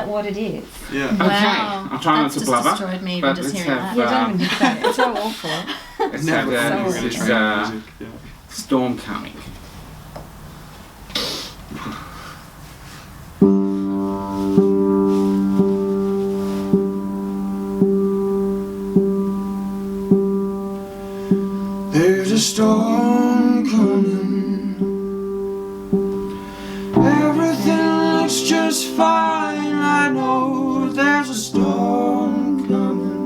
that what it is? Yeah. Wow. Okay, I'm trying not to That's blubber. just destroyed me but even just let's hearing have, that. Yeah, don't even think about it. It's so awful. let's Never have thought you were this gonna is train music. Yeah. Storm Coming. There's a storm coming. Everything looks just fine. I know there's a storm coming.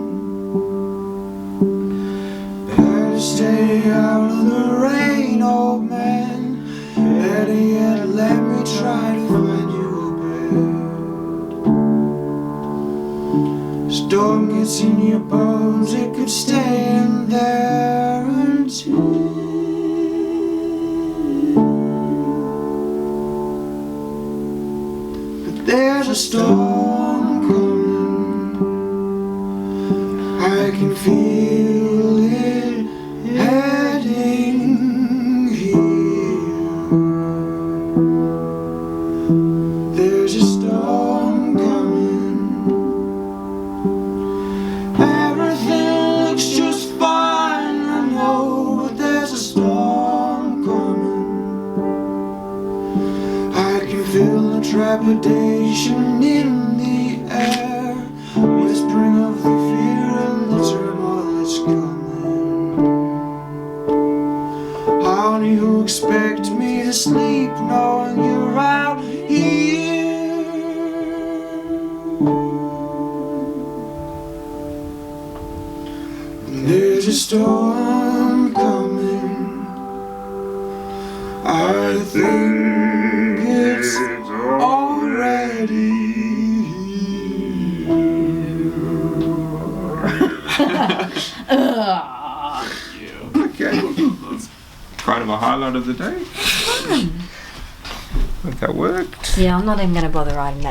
Better stay out of the rain, old man. Better yet, let me try to find you a bed. Storm gets in your bones, it could stay in there until there's a storm coming. I can feel it heading here. There's a storm coming. Everything looks just fine, I know, but there's a storm coming. I can feel the trepidation in the air, whispering of the fear and the turmoil that's coming. How do you expect me to sleep knowing you're out here? There's a storm coming. I think it's already Okay. That's kind of a highlight of the day. Hope that worked. Yeah, I'm not even going to bother writing that